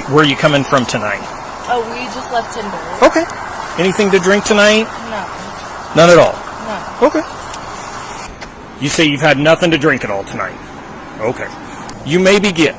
Where are you coming from tonight? Oh, we just left Tinder. Okay. Anything to drink tonight? No. None at all? No. Okay. You say you've had nothing to drink at all tonight? Okay. You may begin.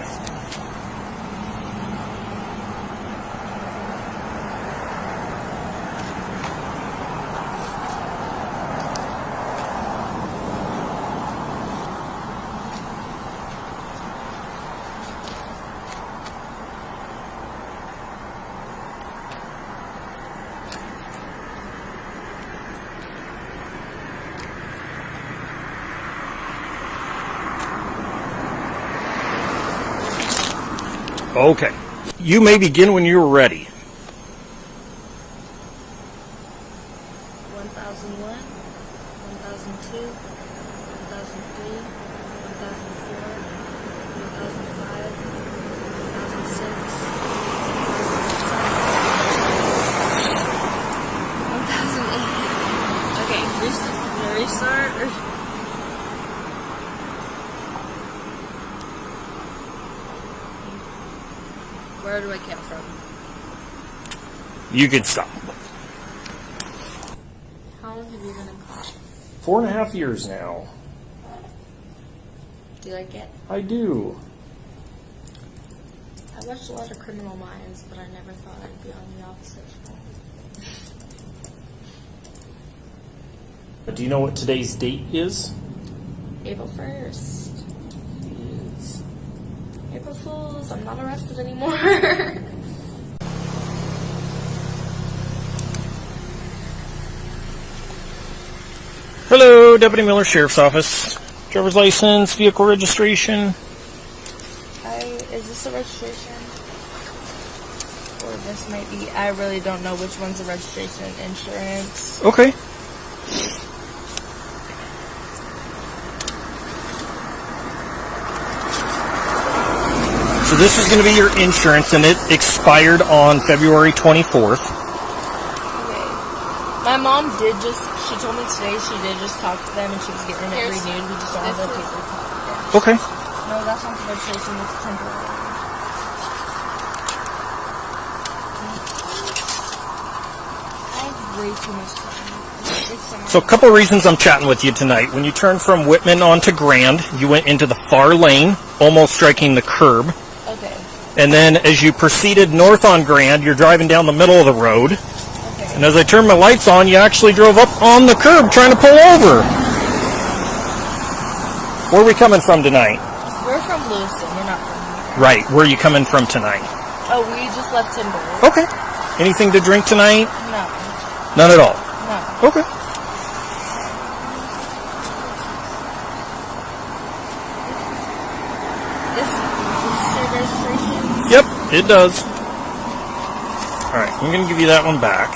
Okay. You may begin when you're ready. 1001, 1002, 1003, 1004, 1005, 1006, 1008. Okay, restart. Where do I count from? You can stop. How long have you been in college? 4.5 years now. Do you like it? I do. I watched a lot of Criminal Minds, but I never thought I'd be on the opposite front. Do you know what today's date is? April 1st. Is. April Fools, I'm not arrested anymore. Hello, Deputy Miller, Sheriff's Office. Driver's license, vehicle registration. Is this a registration? Or this might be, I really don't know which one's a registration. Insurance. Okay. So this is going to be your insurance, and it expired on February 24th. Okay. My mom she told me today she did just talk to them and she was getting it renewed. We just don't have a paper copy. Okay. No, that's not the registration, it's temporary. I have way too much time. So a couple reasons I'm chatting with you tonight. When you turned from Whitman onto Grand, you went into the far lane, almost striking the curb. Okay. And then as you proceeded north on Grand, you're driving down the middle of the road. Okay. And as I turned my lights on, you actually drove up on the curb trying to pull over. Where are we coming from tonight? We're from Lewiston. We're not from here. Right. Where are you coming from tonight? Oh, we just left Tinder. Okay. Anything to drink tonight? No. None at all? No. Okay. This registration? Yep, it does. Alright, I'm going to give you that one back.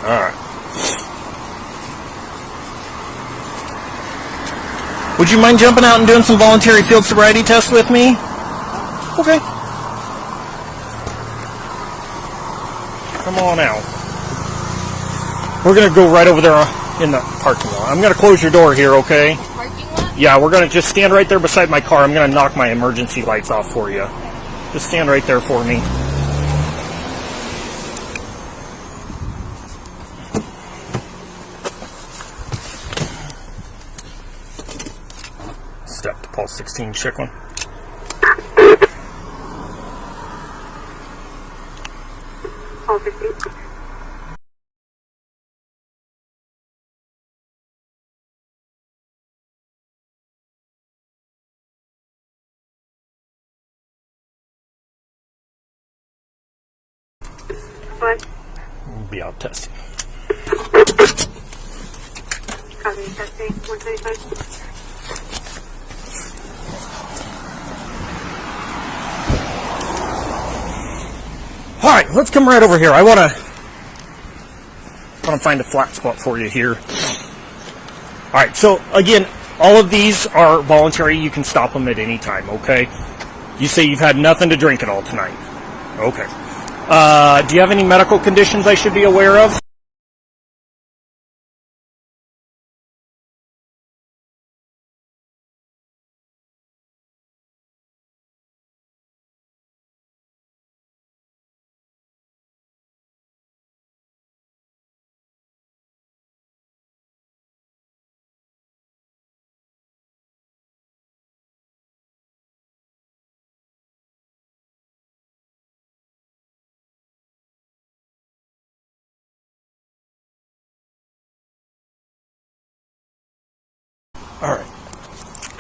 Alright. Would you mind jumping out and doing some voluntary field sobriety tests with me? Okay. Come on out. We're going to go right over there in the parking lot. I'm going to close your door here, okay? Parking lot? Yeah, we're going to just stand right there beside my car. I'm going to knock my emergency lights off for you. Just stand right there for me. Step to pulse 16, check one. Pulse 16. What? We'll be out testing. Copy, testing, 125. All right, let's come right over here. I want to find a flat spot for you here. All right, so again, all of these are voluntary. You can stop them at any time, okay? You say you've had nothing to drink at all tonight. Okay. Do you have any medical conditions I should be aware of? All right.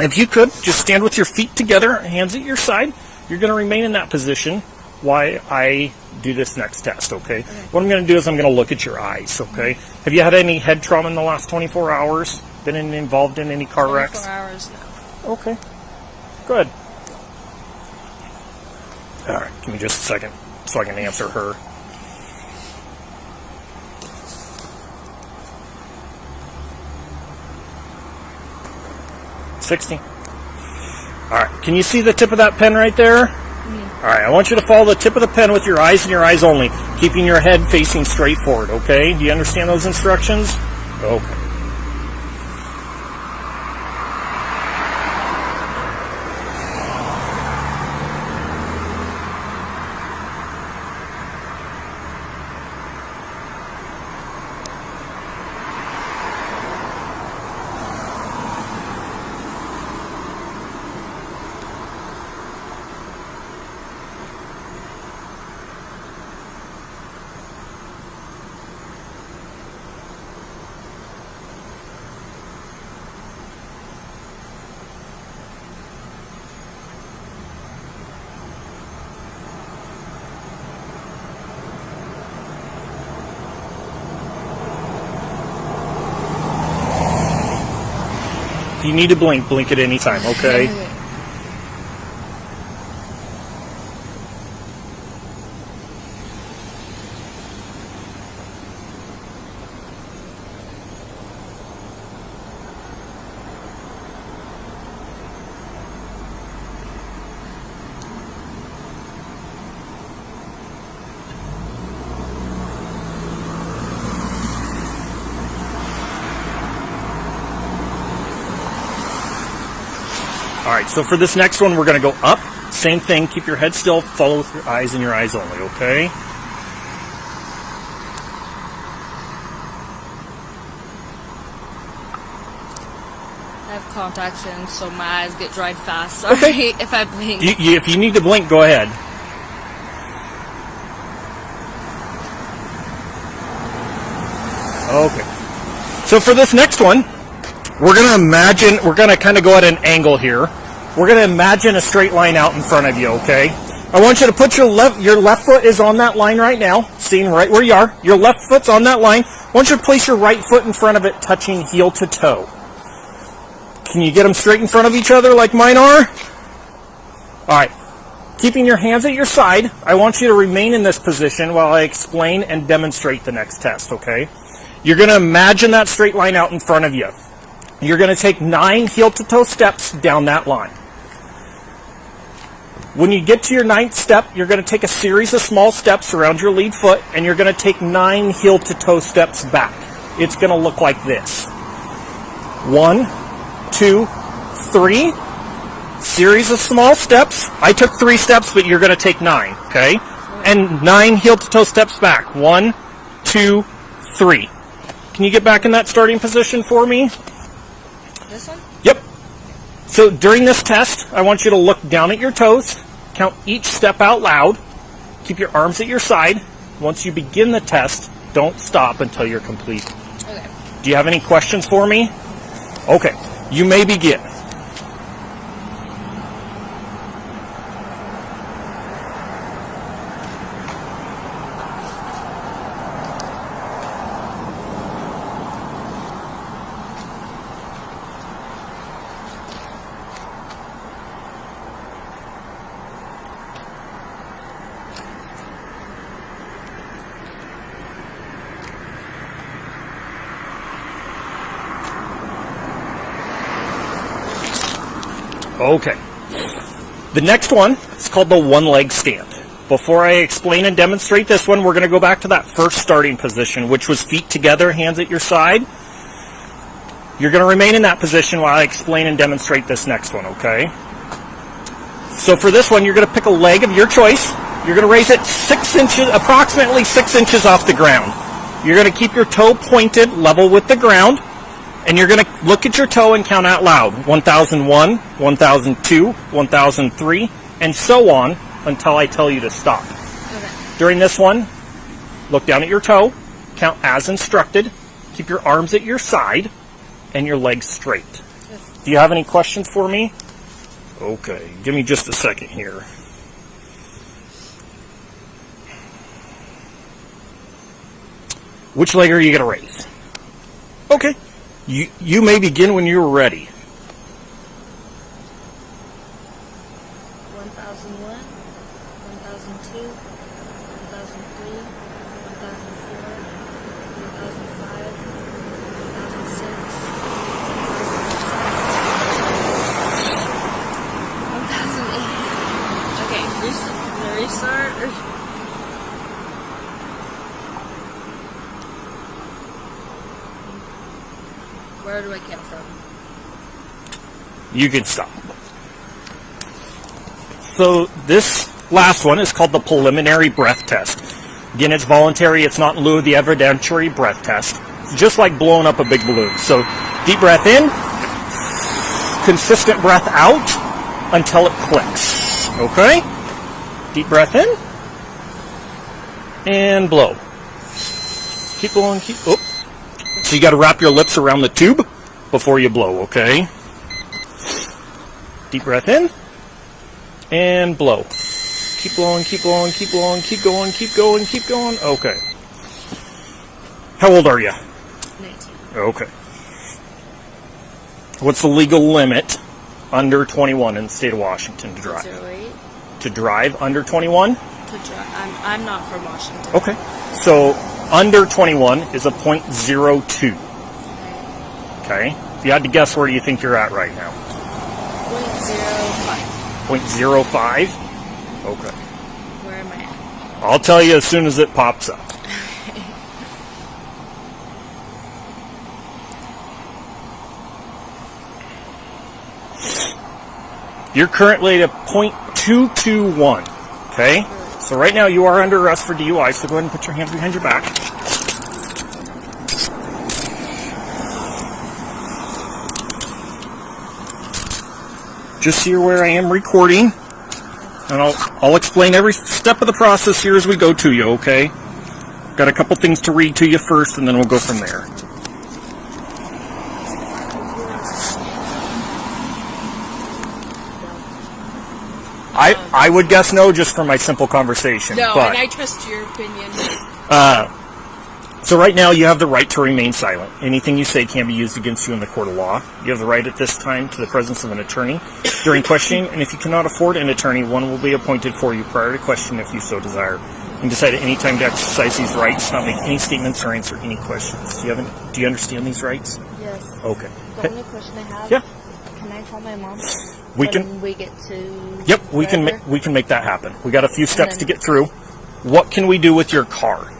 If you could, just stand with your feet together, hands at your side. You're going to remain in that position while I do this next test, okay? What I'm going to do is I'm going to look at your eyes, okay? Have you had any head trauma in the last 24 hours? Been involved in any car wrecks? 24 hours now. Okay. Good. All right. Give me just a second so I can answer her. $60. All right. Can you see the tip of that pen right there? All right. I want you to follow the tip of the pen with your eyes and your eyes only, keeping your head facing straight forward, okay? Do you understand those instructions? Okay. If you need to blink, blink at any time, okay? All right, so for this next one, we're going to go up. Same thing, keep your head still, follow with your eyes and your eyes only, okay? I have contacts in, so my eyes get dried fast. Sorry if I blink. If you need to blink, go ahead. Okay. So for this next one, we're going to kind of go at an angle here. We're going to imagine a straight line out in front of you, okay? I want you to put your left foot is on that line right now, seeing right where you are. Your left foot's on that line. I want you to place your right foot in front of it, touching heel to toe. Can you get them straight in front of each other like mine are? All right. Keeping your hands at your side, I want you to remain in this position while I explain and demonstrate the next test, okay? You're going to imagine that straight line out in front of you. You're going to take 9 heel-to-toe steps down that line. When you get to your 9th step, you're going to take a series of small steps around your lead foot, and you're going to take 9 heel-to-toe steps back. It's going to look like this. 1, 2, 3. Series of small steps. I took 3 steps, but you're going to take 9, okay? And 9 heel-to-toe steps back. 1, 2, 3. Can you get back in that starting position for me? This one? Yep. So during this test, I want you to look down at your toes, count each step out loud, keep your arms at your side. Once you begin the test, don't stop until you're complete. Okay. Do you have any questions for me? Okay, you may begin. Okay. The next one is called the one-leg stand. Before I explain and demonstrate this one, we're going to go back to that first starting position, which was feet together, hands at your side. You're going to remain in that position while I explain and demonstrate this next one, okay? So for this one, you're going to pick a leg of your choice. You're going to raise it 6 inches, approximately 6 inches off the ground. You're going to keep your toe pointed level with the ground. And you're going to look at your toe and count out loud. 1001, 1002, 1003, and so on until I tell you to stop. Okay. During this one, look down at your toe, count as instructed, keep your arms at your side, and your legs straight. Do you have any questions for me? Okay, give me just a second here. Which leg are you going to raise? Okay. You may begin when you're ready. 1001, 1002, 1003, 1004, 1005, 1006, 1008. Okay, restart. Where do I count from? You can stop. So this last one is called the preliminary breath test. Again, it's voluntary. It's not in lieu of the evidentiary breath test. It's just like blowing up a big balloon. So deep breath in, consistent breath out until it clicks. Okay? Deep breath in and blow. Keep blowing, So you got to wrap your lips around the tube before you blow, okay? Deep breath in and blow. Keep blowing, keep blowing, keep blowing, keep going, keep going, keep going. Okay. How old are you? 19. Okay. What's the legal limit under 21 in the state of Washington to drive? 08. To drive under 21? I'm not from Washington. Okay. So under 21 is a .02. Okay. If you had to guess, where do you think you're at right now? 0.05. 0.05? Okay. Where am I at? I'll tell you as soon as it pops up. You're currently at .221. Okay? So right now you are under arrest for DUI, so go ahead and put your hands behind your back. Just so you're aware, I am recording, and I'll explain every step of the process here as we go to you, okay? Got a couple things to read to you first, and then we'll go from there. I would guess no, just from my simple conversation. No, but, and I trust your opinion. So right now you have the right to remain silent. Anything you say can be used against you in the court of law. You have the right at this time to the presence of an attorney during questioning, and if you cannot afford an attorney, one will be appointed for you prior to question if you so desire. You can decide at any time to exercise these rights, not make any statements or answer any questions. Do you understand these rights? Yes. Okay. The only question I have. Yeah. Can I call my mom? We when can. we get to. Yep. We can make that happen. We got a few steps to get through. What can we do with your car?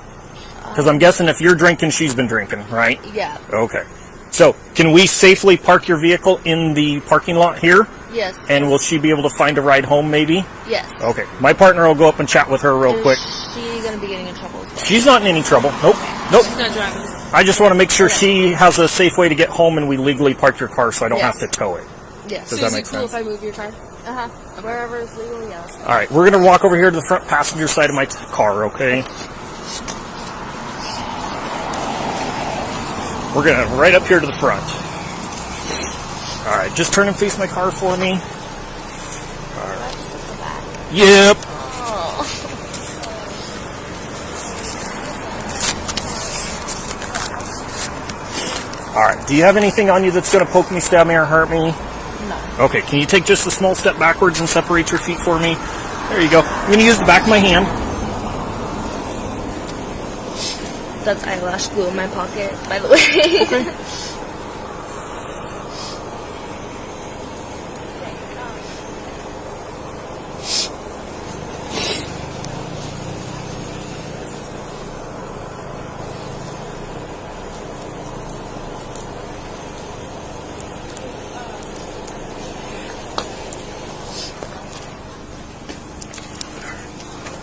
Because I'm guessing if you're drinking, she's been drinking, right? Yeah. Okay. So, can we safely park your vehicle in the parking lot here? Yes. And will she be able to find a ride home, maybe? Yes. Okay. My partner will go up and chat with her real quick. Is she going to be getting in trouble as well? She's not in any trouble. Nope. Nope. She's not driving. I just want to make sure she has a safe way to get home and we legally park your car so I don't have to tow it. Yes. Does So that is make it cool sense? if I move your car? Wherever is legal, yes. All right. We're going to walk over here to the front passenger side of my car, okay? We're going to right up here to the front. All right. Just turn and face my car for me. All right. Yep. All right. Do you have anything on you that's going to poke me, stab me, or hurt me? No. Okay. Can you take just a small step backwards and separate your feet for me? There you go. I'm going to use the back of my hand. That's eyelash glue in my pocket, by the way. Okay.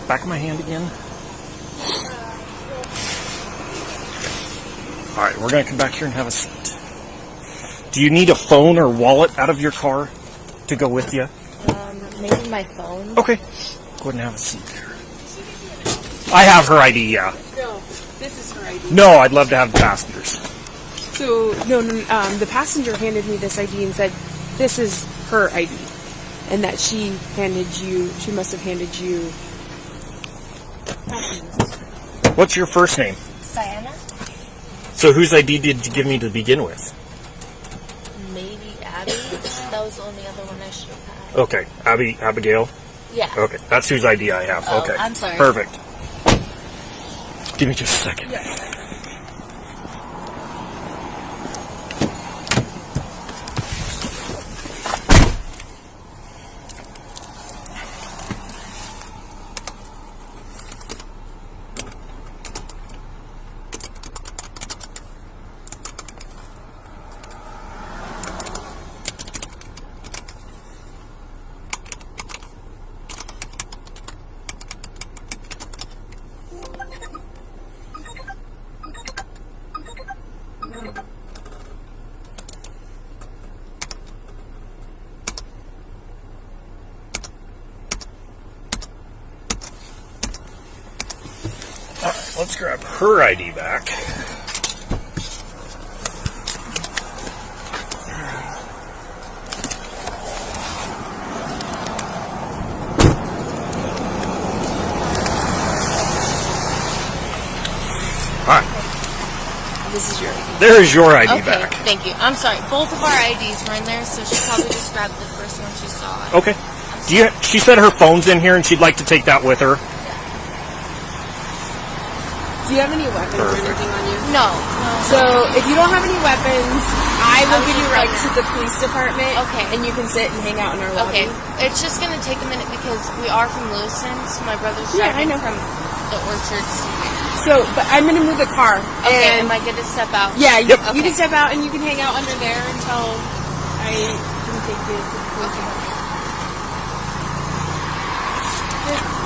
Back of my hand again. All right, we're going to come back here and have a seat. Do you need a phone or wallet out of your car to go with you? Maybe my phone. Okay. Go ahead and have a seat there. I have her ID, yeah. No, this is her ID. No, I'd love to have the passengers. So, no, the passenger handed me this ID and said, this is her ID. And that she must have handed you... What's your first name? Sienna? So whose ID did you give me to begin with? Maybe Abby's. That was the only other one I should have had. Okay, Abigail? Yeah. Okay, that's whose ID I have. Oh, Okay, I'm sorry. Perfect. Give me just a second. Yeah. Let's grab her ID back. Alright, This is your ID. there's your ID Okay, back. thank you. I'm sorry. Both of our IDs were in there, so she probably just grabbed the first one she saw. Okay. She said her phone's in here and she'd like to take that with her. Do you have any weapons or Perfect. anything on you? No. So, if you don't have any weapons, I will give you a ride to the police department. Okay. And you can sit and hang out in our lobby. Okay. It's just going to take a minute because we are from Lewiston, so my brother's Yeah, I driving know. from the orchards to here. So, but I'm going to move the car. Okay, And am I good to step out? yeah, you Okay. can step out and you can hang out under there until I can take you to the police department.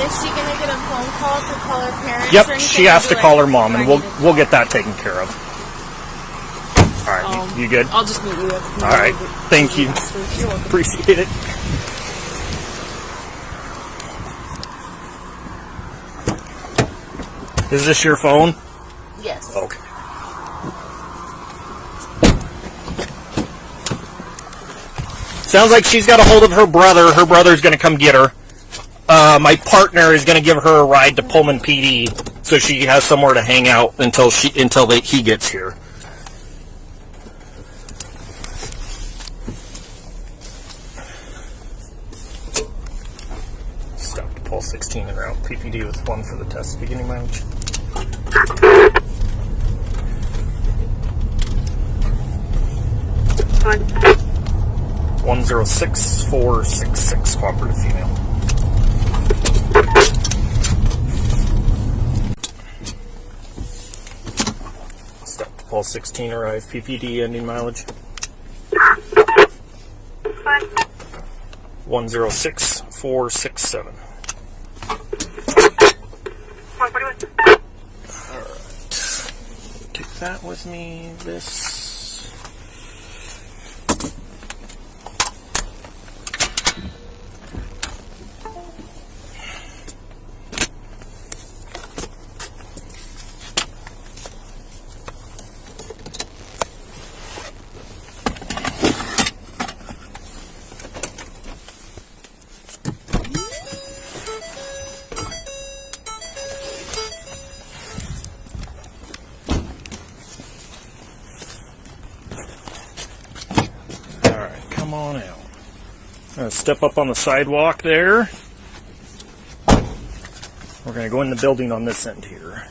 Is she going to get a phone call to call her parents? or Yep, anything? she has to Or call like- her mom and do I need we'll get that taken care of. Alright, you good? I'll just meet you at the Alright, thank you. You're welcome. Appreciate it. Is this your phone? Yes. Okay. Sounds like she's got a hold of her brother. Her brother's going to come get her. My partner is going to give her a ride to Pullman PD so she has somewhere to hang out until he gets here. Stop to pull 16 en route. PPD with 1 for the test beginning mileage. One. 106466 cooperative female. Stop to Paul 16 arrive. PPD ending mileage. One. 106467. 141. Take that with me. This. Come on out. Step up on the sidewalk there. We're going to go in the building on this end here.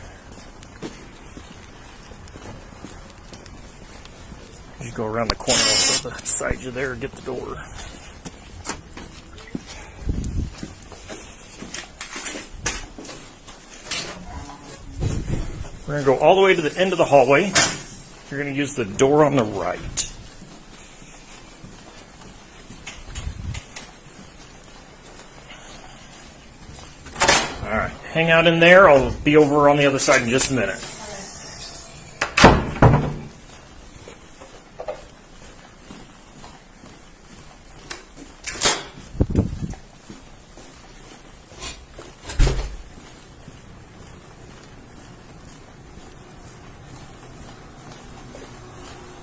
You go around the corner off the side you there, get the door. We're going to go all the way to the end of the hallway. You're going to use the door on the right. Alright, hang out in there. I'll be over on the other side in just a minute.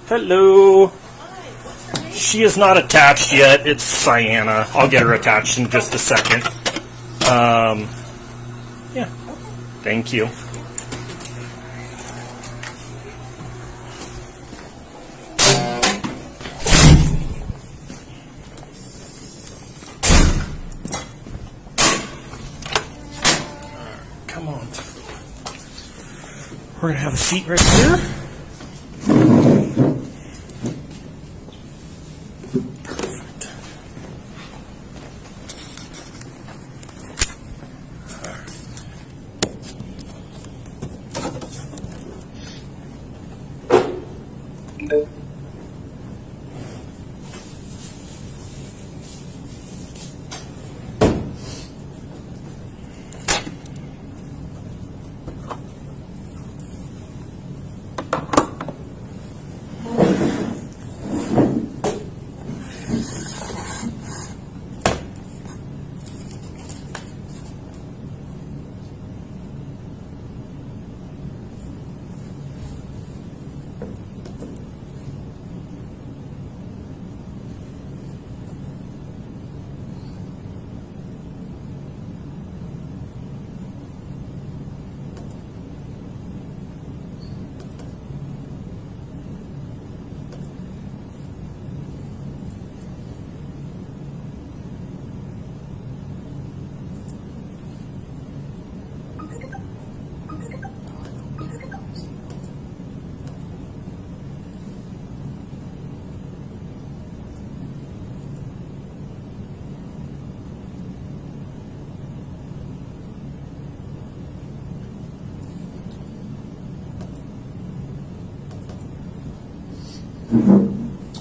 Hello. She is not attached yet. It's Cyanna. I'll get her attached in just a second. Yeah. Thank you. Come on. We're going to have a seat right here. Perfect.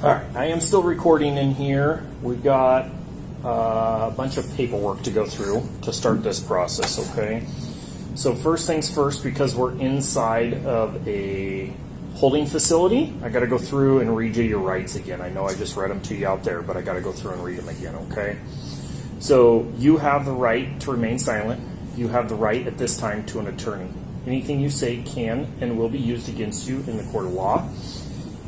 All right, I am still recording in here. We've got a bunch of paperwork to go through to start this process, okay? So first things first, because we're inside of a holding facility, I got to go through and read you your rights again. I know I just read them to you out there, but I got to go through and read them again, okay? So you have the right to remain silent. You have the right at this time to an attorney. Anything you say can and will be used against you in the court of law.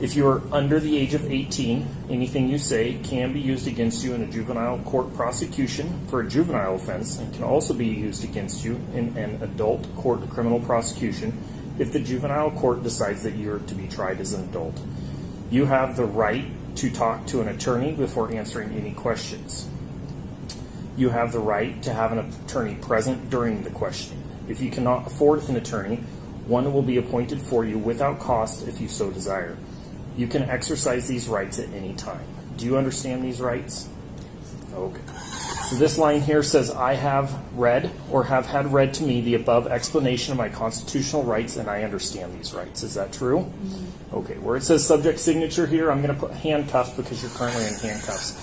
If you are under the age of 18, anything you say can be used against you in a juvenile court prosecution for a juvenile offense and can also be used against you in an adult court criminal prosecution if the juvenile court decides that you're to be tried as an adult. You have the right to talk to an attorney before answering any questions. You have the right to have an attorney present during the questioning. If you cannot afford an attorney, one will be appointed for you without cost if you so desire. You can exercise these rights at any time. Do you understand these rights? Okay. So this line here says, I have read or have had read to me the above explanation of my constitutional rights and I understand these rights. Is that true? Mm-hmm. Okay. Where it says subject signature here, I'm going to put handcuffs because you're currently in handcuffs.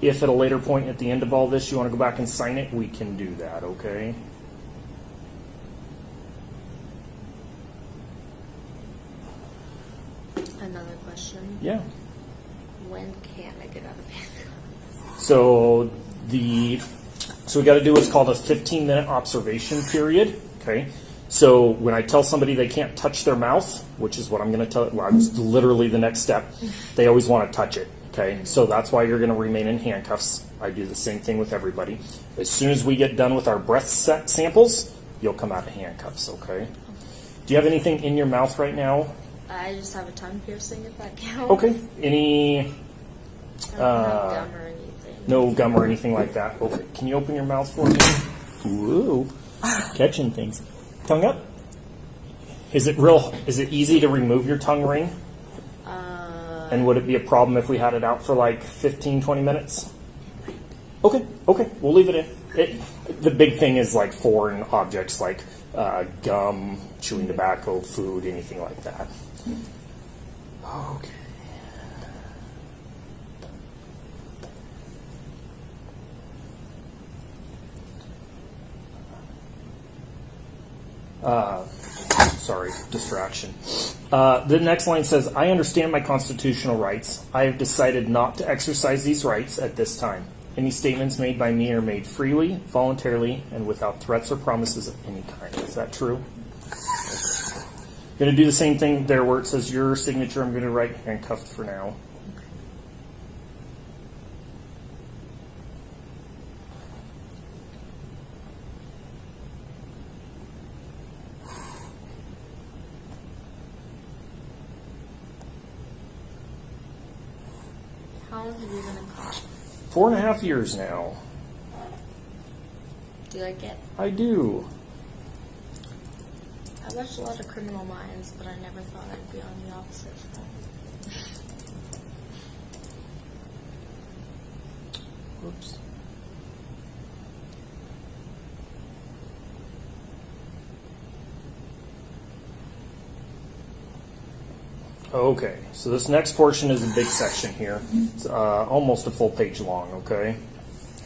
If at a later point at the end of all this you want to go back and sign it, we can do that, okay? Another question. Yeah. When can I get out of handcuffs? So we got to do what's called a 15-minute observation period. Okay. So when I tell somebody they can't touch their mouth, which is what I'm going to tell, well, it's literally the next step, they always want to touch it. Okay. So that's why you're going to remain in handcuffs. I do the same thing with everybody. As soon as we get done with our breath samples, you'll come out of handcuffs. Okay. Do you have anything in your mouth right now? I just have a tongue piercing, if that counts. Okay. Any? No gum or anything. No gum or anything like that. Okay. Can you open your mouth for me? Ooh, catching things. Tongue up. Is it easy to remove your tongue ring? And would it be a problem if we had it out for like 15, 20 minutes? Okay. We'll leave it in. The big thing is like foreign objects like gum, chewing tobacco, food, anything like that. Okay. Sorry, distraction. The next line says, I understand my constitutional rights. I have decided not to exercise these rights at this time. Any statements made by me are made freely, voluntarily, and without threats or promises of any kind. Is that true? Okay. Going to do the same thing there where it says your signature. I'm going to write handcuffed for now. How long have you been a cop? 4.5 years now. Do you like it? I do. I watched a lot of Criminal Minds, but I never thought I'd be on the opposite side. Whoops. Okay, so this next portion is a big section here. It's almost a full page long, okay?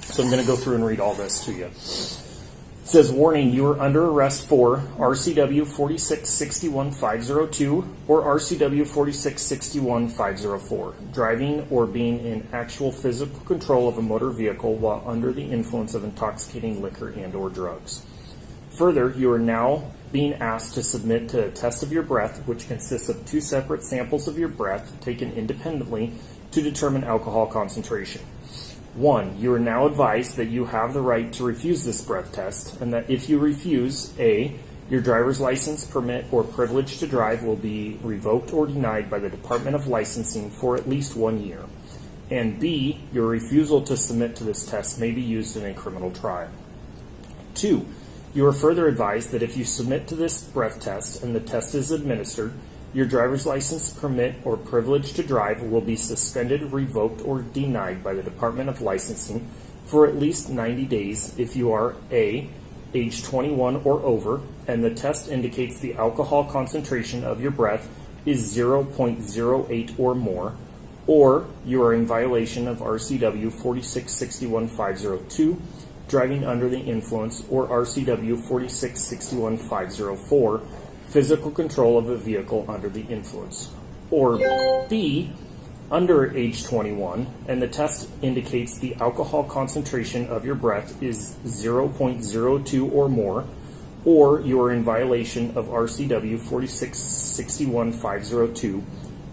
So I'm going to go through and read all this to you. It says, warning, you are under arrest for RCW 4661502 or RCW 4661504, driving or being in actual physical control of a motor vehicle while under the influence of intoxicating liquor and or drugs. Further, you are now being asked to submit to a test of your breath, which consists of 2 separate samples of your breath taken independently to determine alcohol concentration. 1. You are now advised that you have the right to refuse this breath test, and that if you refuse, A, your driver's license, permit, or privilege to drive will be revoked or denied by the Department of Licensing for at least 1 year, and B, your refusal to submit to this test may be used in a criminal trial. 2. You are further advised that if you submit to this breath test and the test is administered, your driver's license, permit, or privilege to drive will be suspended, revoked, or denied by the Department of Licensing for at least 90 days if you are A, age 21 or over, and the test indicates the alcohol concentration of your breath is 0.08 or more, or you are in violation of RCW 4661502, driving under the influence, or RCW 4661504, physical control of a vehicle under the influence. Or B, under age 21, and the test indicates the alcohol concentration of your breath is 0.02 or more, or you are in violation of RCW 4661502,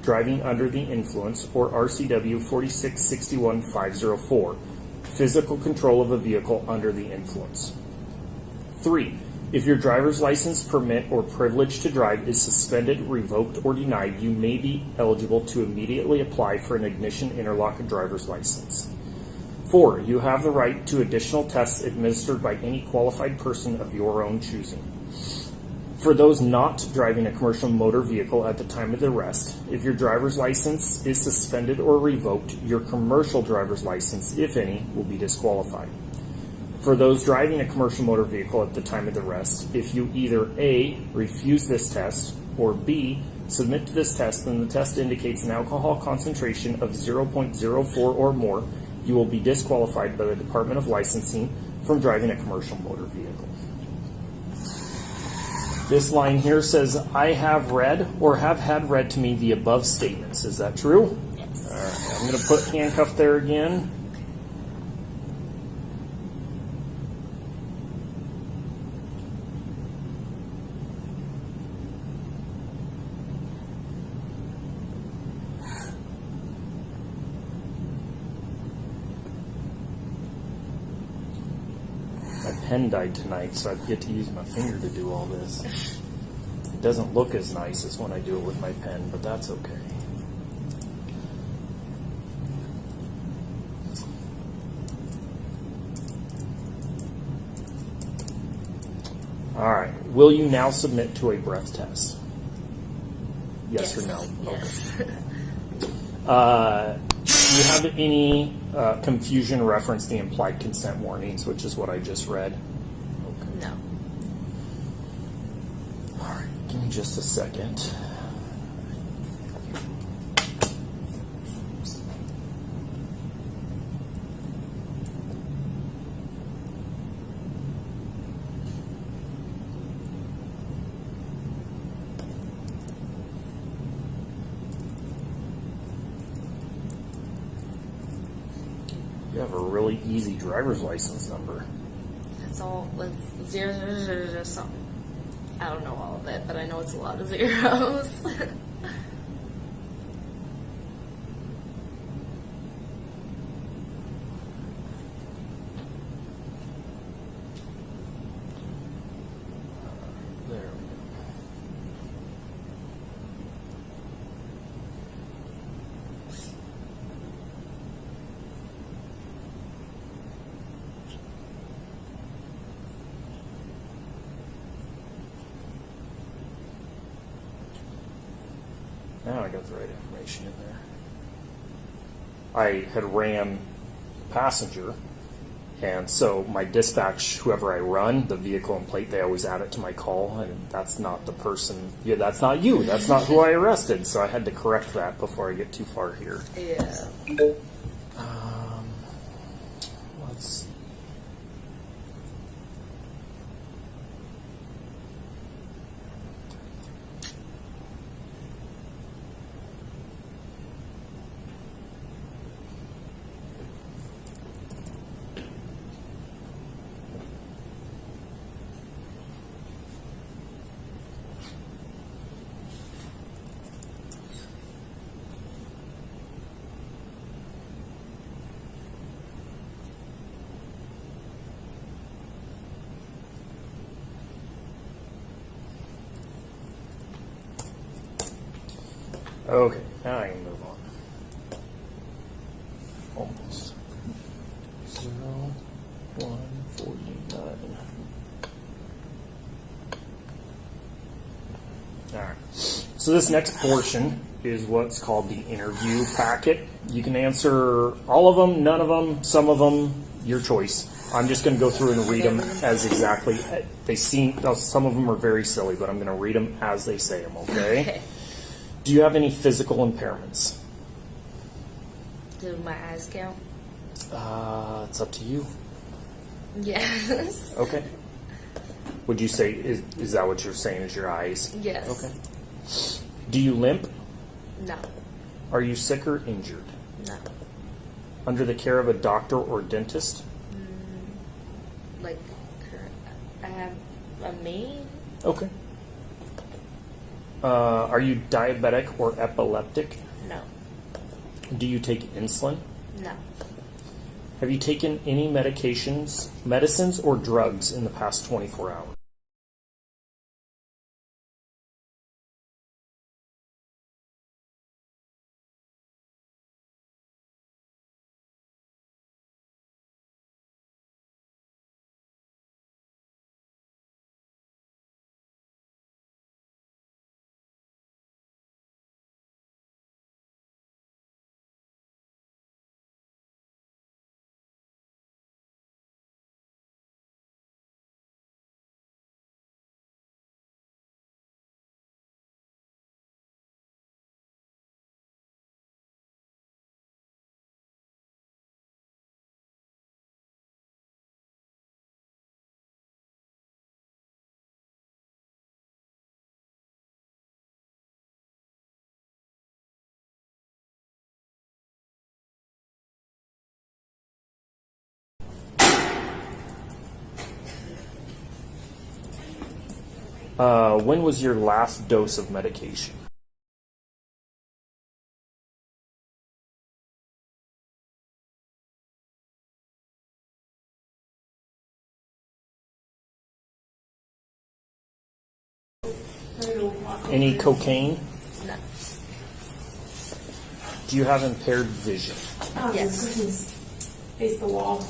driving under the influence, or RCW 4661504, physical control of a vehicle under the influence. 3. If your driver's license, permit, or privilege to drive is suspended, revoked, or denied, you may be eligible to immediately apply for an ignition interlock driver's license. 4. You have the right to additional tests administered by any qualified person of your own choosing. For those not driving a commercial motor vehicle at the time of the arrest, if your driver's license is suspended or revoked, your commercial driver's license, if any, will be disqualified. For those driving a commercial motor vehicle at the time of the arrest, if you either A, refuse this test, or B, submit to this test and the test indicates an alcohol concentration of 0.04 or more, you will be disqualified by the Department of Licensing from driving a commercial motor vehicle. This line here says, I have read or have had read to me the above statements. Is that true? Yes. All right, I'm going to put handcuffed there again. My pen died tonight, so I get to use my finger to do all this. It doesn't look as nice as when I do it with my pen, but that's okay. All right. Will you now submit to a breath test? Yes or no? Yes. Okay. Do you have any confusion reference the implied consent warnings, which is what I just read? Okay. No. All right, give me just a second. You have a really easy driver's license number. It's all with 000 something. I don't know all of it, but I know it's a lot of zeros. There we go. Now I got the right information in there. I had ran passenger, and so my dispatch, whoever I run, the vehicle and plate, they always add it to my call, and that's not the person. Yeah, that's not you. That's not who I arrested. So I had to correct that before I get too far here. Yeah. Let's see. Okay, now I can move on. Almost. 149. Alright. So this next portion is what's called the interview packet. You can answer all of them, none of them, some of them, your choice. I'm just going to go through and read them as exactly they seem. Some of them are very silly, but I'm going to read them as they say them, okay? Do you have any physical impairments? Do my eyes count? It's up to you. Yes. Okay. Would you say, is that what you're saying is your eyes? Yes. Okay. Do you limp? No. Are you sick or injured? No. Under the care of a doctor or dentist? Like, I have a maid? Okay. Are you diabetic or epileptic? No. Do you take insulin? No. Have you taken any medicines or drugs in the past 24 hours? When was your last dose of medication? Any cocaine? No. Do you have impaired vision? Yes. Face the wall.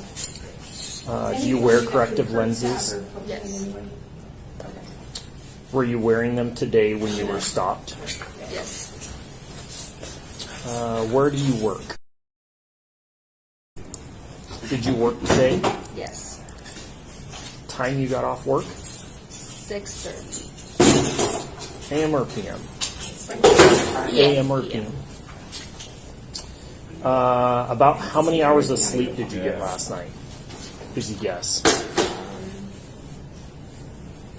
Do you wear corrective lenses? Yes. Were you wearing them today when you were stopped? Yes. Where do you work? Did you work today? Yes. Time you got off work? 6:30. AM or PM? Yeah. AM or PM? About how many hours of sleep did you get last night? Did you guess?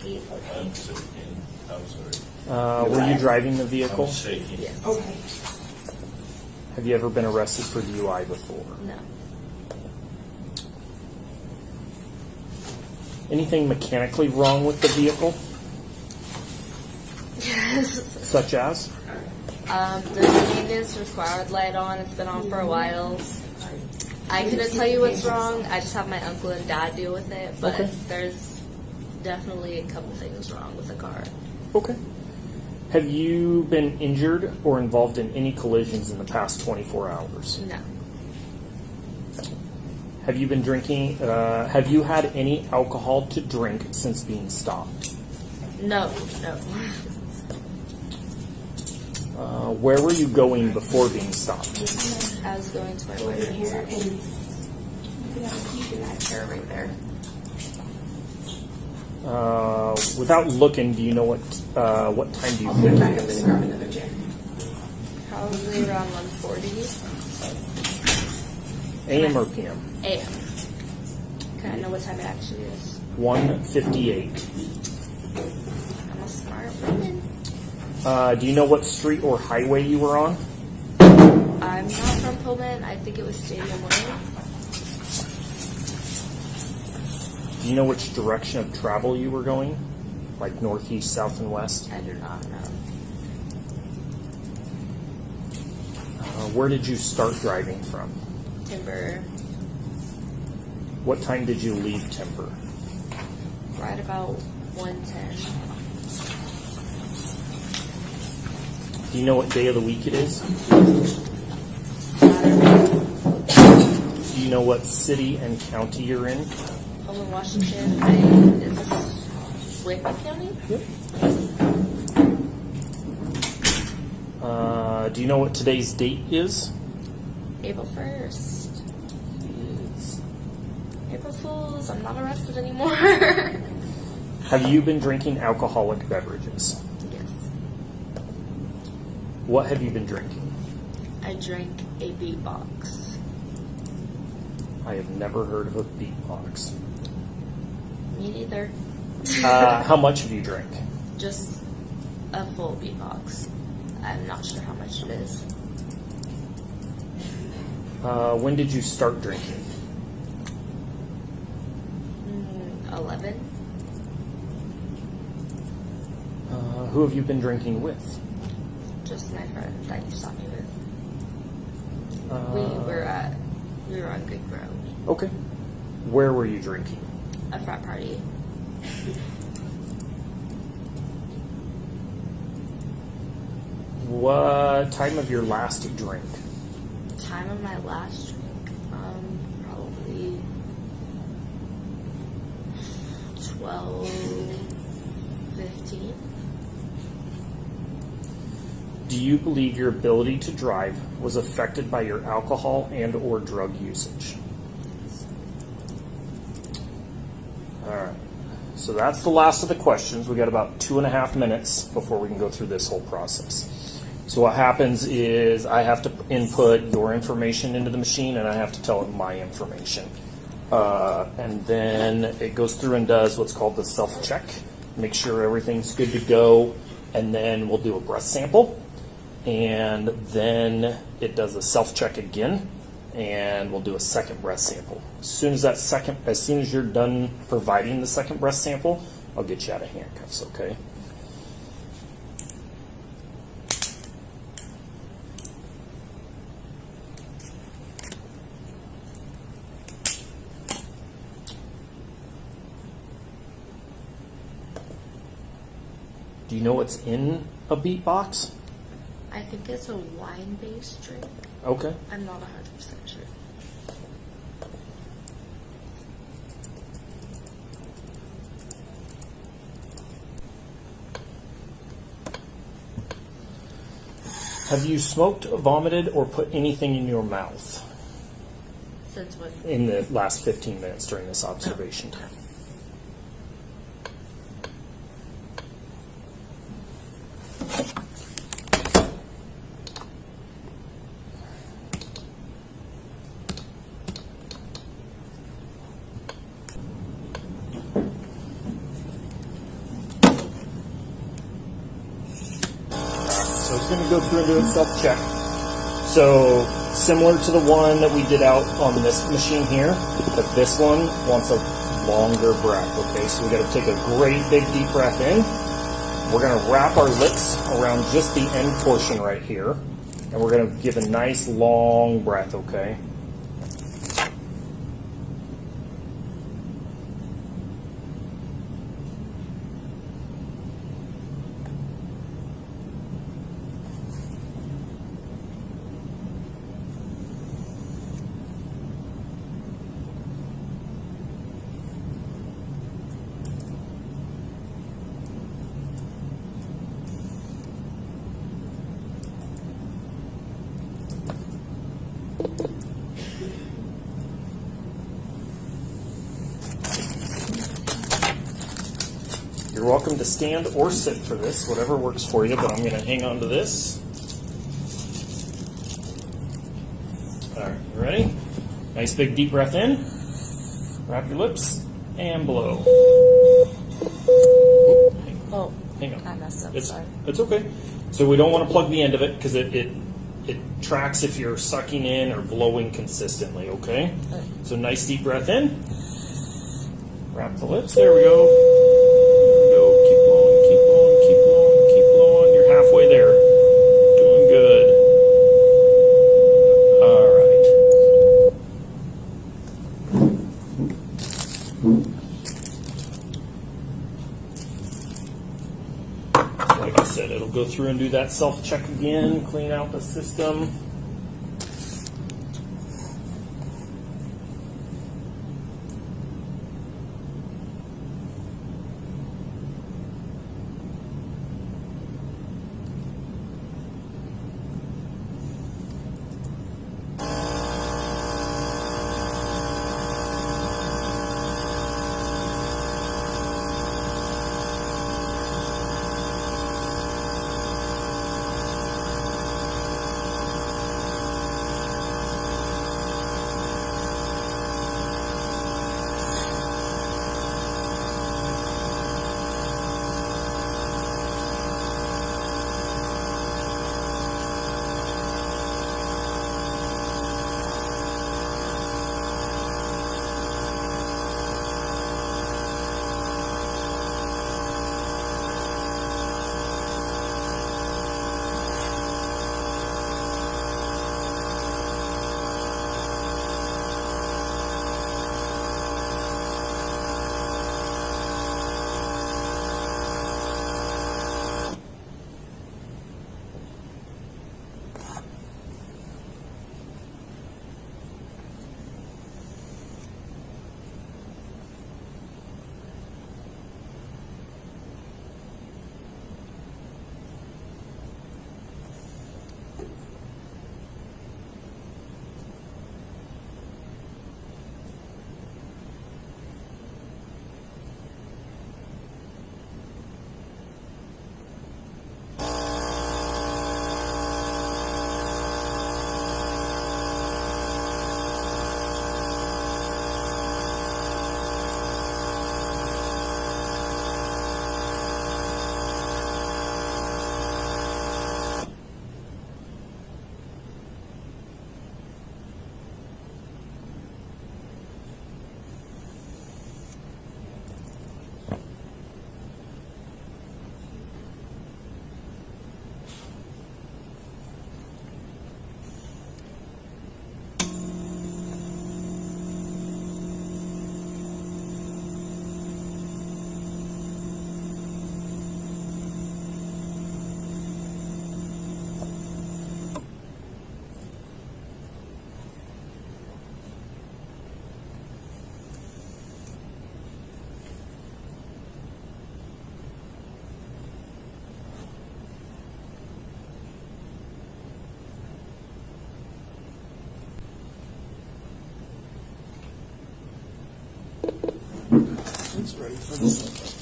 8. Were you driving the vehicle? Yes. Okay. Have you ever been arrested for DUI before? No. Anything mechanically wrong with the vehicle? Yes. Such as? There's a maintenance required light on. It's been on for a while. I couldn't tell you what's wrong. I just have my uncle and dad deal with it. But Okay. there's definitely a couple things wrong with the car. Okay. Have you been injured or involved in any collisions in the past 24 hours? No. Have you been drinking? Have you had any alcohol to drink since being stopped? No. Where were you going before being stopped? I was going to my boyfriend's house. They're right there. Without looking, do you know what time do you think it is? Probably around 1:40 AM or PM? a.m. Can I know what time it actually is? 1:58. I'm a smart woman. Do you know what street or highway you were on? I'm not from Pullman. I think it was Stadium Way. Do you know which direction of travel you were going? Like northeast, south, and west? I do not know. Where did you start driving from? Timber, What time did you leave Timber? right about 1:10. Do you know what day of the week it is? Saturday, Do you know what city and county you're in? Pullman, Washington. Is this Whitman County? Do you know what today's date is? April 1st. April Fools. I'm not arrested anymore. Have you been drinking alcoholic beverages? Yes. What have you been drinking? I drank a beatbox. I have never heard of a beatbox. Me neither. How much have you drank? Just a full beatbox. I'm not sure how much it is. When did you start drinking? 11. Who have you been drinking with? Just my friend that you saw me with. We were on good ground. Okay. Where were you drinking? A frat party. What time of your last drink? Time of my last drink, probably 12:15. Do you believe your ability to drive was affected by your alcohol and or drug usage? All right. So that's the last of the questions. We got about 2.5 minutes before we can go through this whole process. So what happens is I have to input your information into the machine and I have to tell it my information. And then it goes through and does what's called the self-check. Make sure everything's good to go. And then we'll do a breath sample. And then it does a self-check again. And we'll do a second breath sample. As soon as you're done providing the second breath sample, I'll get you out of handcuffs, okay? Do you know what's in a beatbox? I think it's a wine-based drink. Okay. I'm not 100% sure. Have you smoked, vomited, or put anything in your mouth Since when? in the last 15 minutes during this observation time? So it's going to go through and do a self-check. So similar to the one that we did out on this machine here, but this one wants a longer breath, okay? So we got to take a great big deep breath in. We're going to wrap our lips around just the end portion right here, and we're going to give a nice long breath, okay? You're welcome to stand or sit for this, whatever works for you, but I'm going to hang on to this. All right, you ready? Nice big deep breath in. Wrap your lips and blow. Oh, Hang on. I messed up. Sorry. It's okay. So we don't want to plug the end of it because it tracks if you're sucking in or blowing consistently, okay? So nice deep breath in. Wrap the lips. There we go. Keep blowing, keep blowing, keep blowing, keep blowing. You're halfway there. Doing good. All right. Like I said, it'll go through and do that self-check again, clean out the system. It's ready for the second.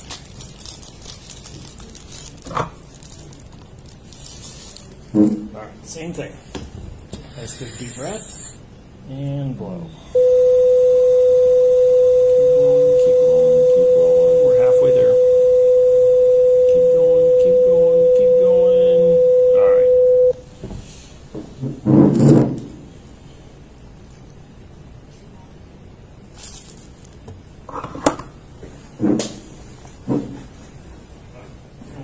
All right, same thing. Nice big deep breath and blow. Keep blowing, keep blowing, keep blowing. We're halfway there. Keep going, keep going, keep going. All right.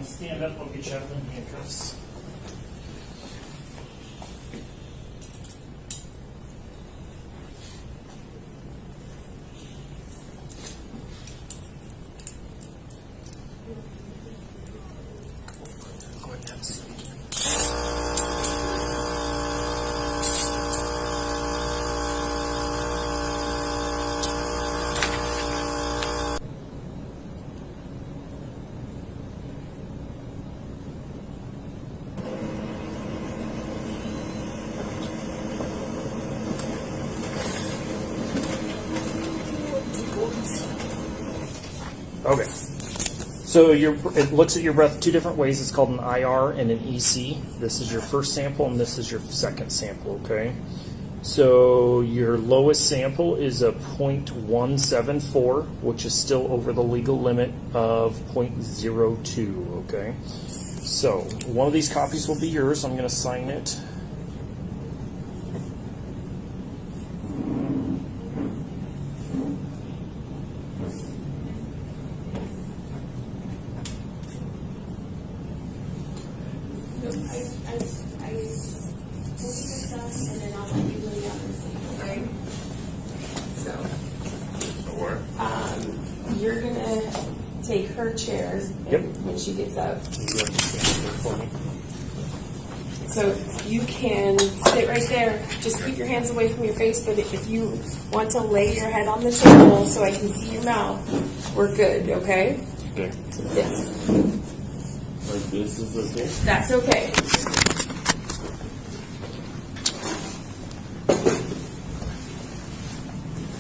Stand stand up, I'll get you out of the handcuffs. Go ahead and have a seat. Okay. So it looks at your breath two different ways. It's called an IR and an EC. This is your first sample and this is your second sample, okay? So your lowest sample is a 0.174, which is still over the legal limit of 0.02, okay? So one of these copies will be yours. I'm going to sign it. You're gonna take her chair when she gets up. So you can sit right there. Just keep your hands away from your face, but if you want to lay your head on the table so I can see your mouth, we're good, okay? Okay. Yes. Like this is okay? That's okay.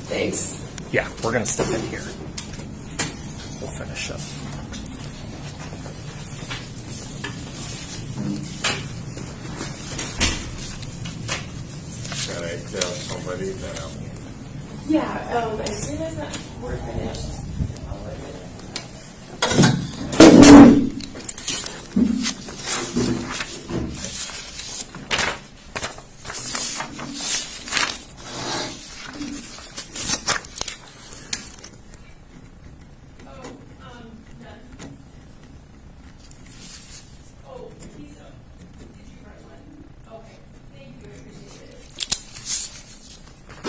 Thanks. Yeah, we're going to step in here. We'll finish up. Can I tell somebody that I'm here? Yeah, as soon as we're finished, I'll let you know.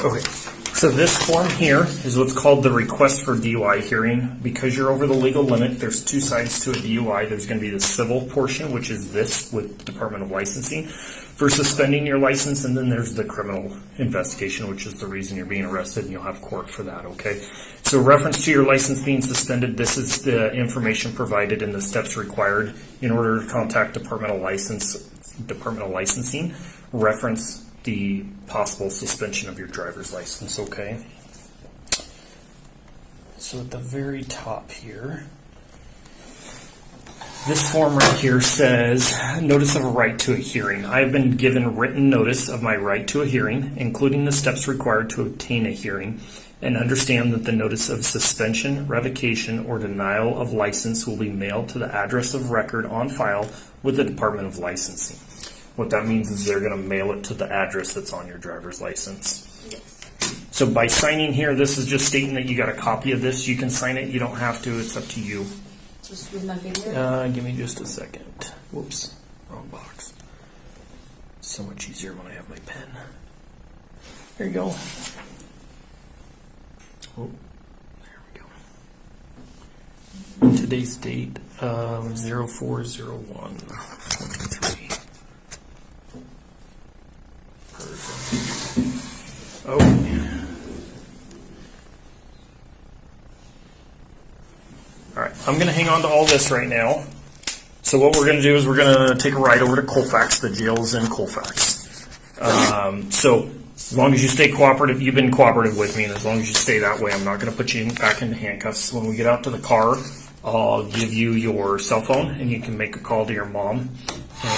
Okay, so this form here is what's called the request for DUI hearing. Because you're over the legal limit, there's two sides to a DUI. There's going to be the civil portion, which is this with Department of Licensing, for suspending your license, and then there's the criminal investigation, which is the reason you're being arrested, and you'll have court for that, okay? So reference to your license being suspended, this is the information provided and the steps required in order to contact Department of Licensing, reference the possible suspension of your driver's license, okay? So at the very top here, this form right here says, notice of a right to a hearing. I have been given written notice of my right to a hearing, including the steps required to obtain a hearing, and understand that the notice of suspension, revocation, or denial of license will be mailed to the address of record on file with the Department of Licensing. What that means is they're going to mail it to the address that's on your driver's license. Yes. So by signing here, this is just stating that you got a copy of this. You can sign it. You don't have to. It's up to you. Just with my finger? Give me just a second. Whoops. Wrong box. So much easier when I have my pen. There you go. Oh, there we go. Today's date, 04/01/23. Perfect. Oh. All right, I'm going to hang on to all this right now. So what we're going to do is we're going to take a ride over to Colfax. The jail's in Colfax. So as long as you stay cooperative, you've been cooperative with me, and as long as you stay that way, I'm not going to put you back into handcuffs. When we get out to the car, I'll give you your cell phone, and you can make a call to your mom,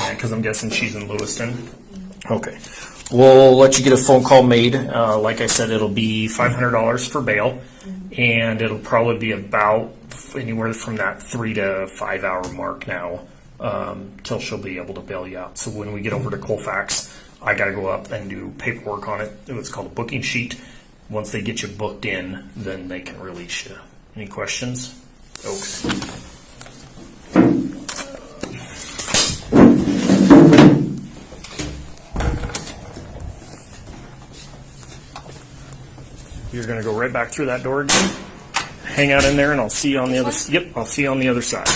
because I'm guessing she's in Lewiston. Okay. We'll let you get a phone call made. Like I said, it'll be $500 for bail, and it'll probably be about anywhere from that 3 to 5 hour mark now till she'll be able to bail you out. So when we get over to Colfax, I got to go up and do paperwork on it. It's called a booking sheet. Once they get you booked in, then they can release you. Any questions? Okay. You're going to go right back through that door again. Hang out in there, and I'll see you on the other. Yep, I'll see you on the other side.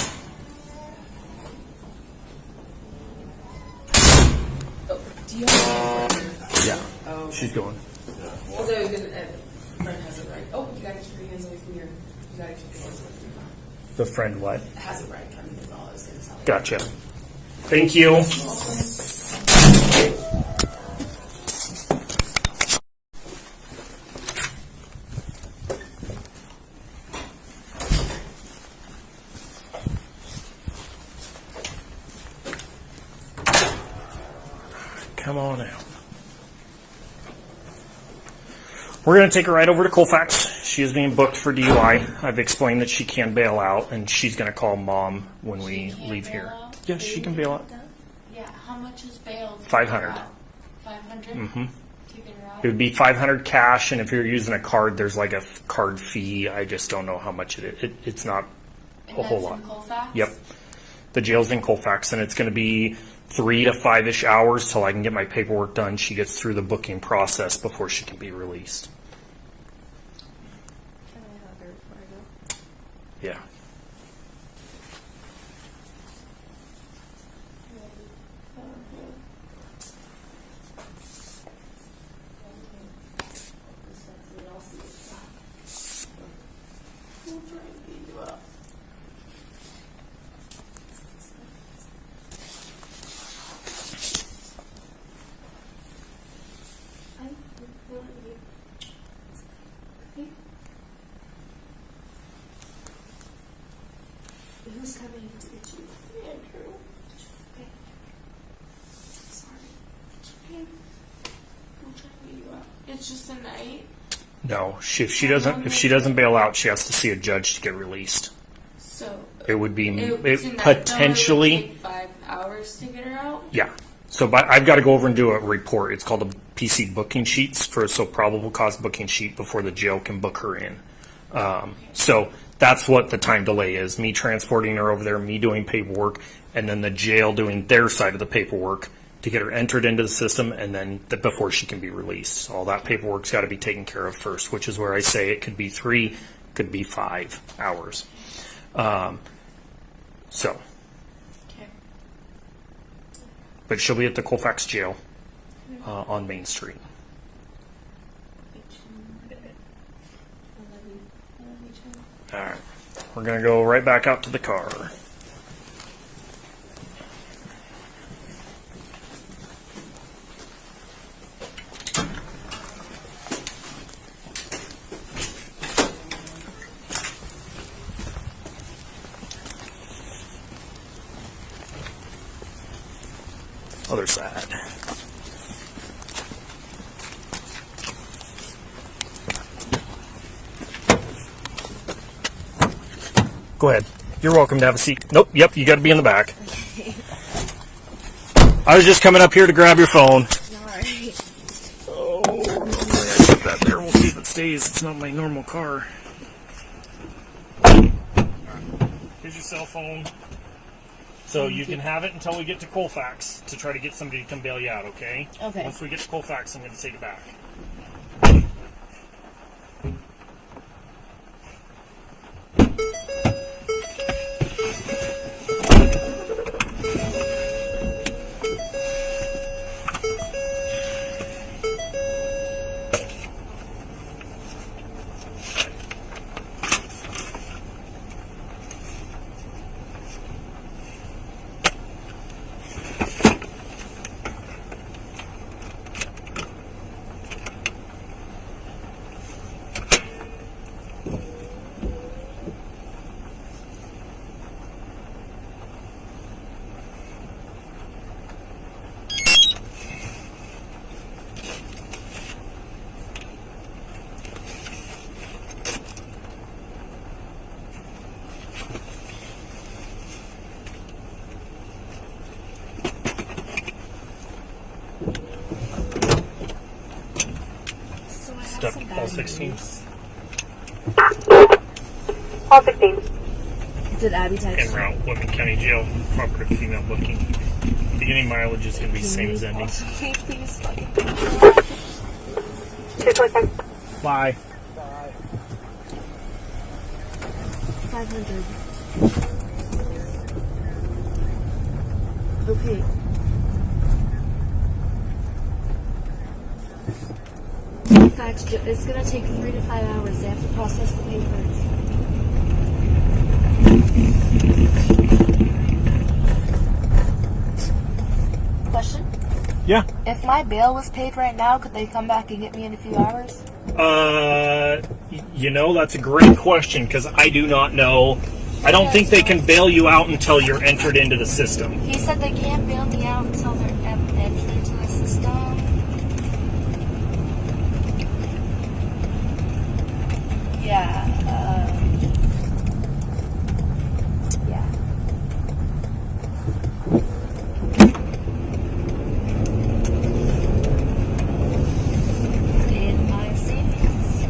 Oh, do you have Yeah, Oh, she's going. Although friend has it right. Oh, you gotta keep your hands away from your. You gotta keep your hands away from your mouth. The friend what? Has it right. I mean, that's all I was gonna tell you. Gotcha. Thank you. Come on out. We're going to take her right over to Colfax. She is being booked for DUI. I've explained that she can bail out, and she's going to call mom when we leave here. Yes, she can bail out. Yeah, how much is bail? 500. 500? Mm-hmm. To get her out? It would be 500 cash, and if you're using a card, there's like a card fee. I just don't know how much it is. It's not And a whole that's lot. in Colfax? Yep. The jail's in Colfax, and it's going to be 3 to 5-ish hours till I can get my paperwork done. She gets through the booking process before she can be released. Can I hug her before I go? Yeah. Who's coming to get you? Andrew. Okay. Sorry. It's okay. I'm trying to get you out. It's just a night. No, if she doesn't bail out, she has to see a judge to get released. So It would be tonight, potentially. It would take 5 hours to get her out. Yeah. So I've got to go over and do a report. It's called a PC booking sheets so probable cause booking sheet before the jail can book her in. So that's what the time delay is. Me transporting her over there, me doing paperwork, and then the jail doing their side of the paperwork to get her entered into the system, and then before she can be released. All that paperwork's got to be taken care of first, which is where I say it could be 3, could be 5 hours. So. Okay. But she'll be at the Colfax jail on Main Street. All right. We're going to go right back out to the car. Other side. Go ahead. You're welcome to have a seat. Nope, yep, you got to be in the back. I was just coming up here to grab your phone. Alright. Oh, I put that there. We'll see if it stays. It's not my normal car. Here's your cell phone. So you can have it until we get to Colfax to try to get somebody to come bail you out, okay? Okay. Once we get to Colfax, I'm going to take it back. Step all 16. All 16. Did Abby En text you? route, Woodman County Jail, proper female booking. Beginning mileage is going to be the same as ending. Okay, please. Two 25. Bye. $2,500. Okay. In fact, it's gonna take 3 to 5 hours. They have to process the papers. Question? Yeah. If my bail was paid right now, could they come back and get me in a few hours? You know, that's a great question because I do not know. I don't think they can bail you out until you're entered into the system. He said they can't bail me out until they're entered into the system. Yeah. Yeah. In my savings.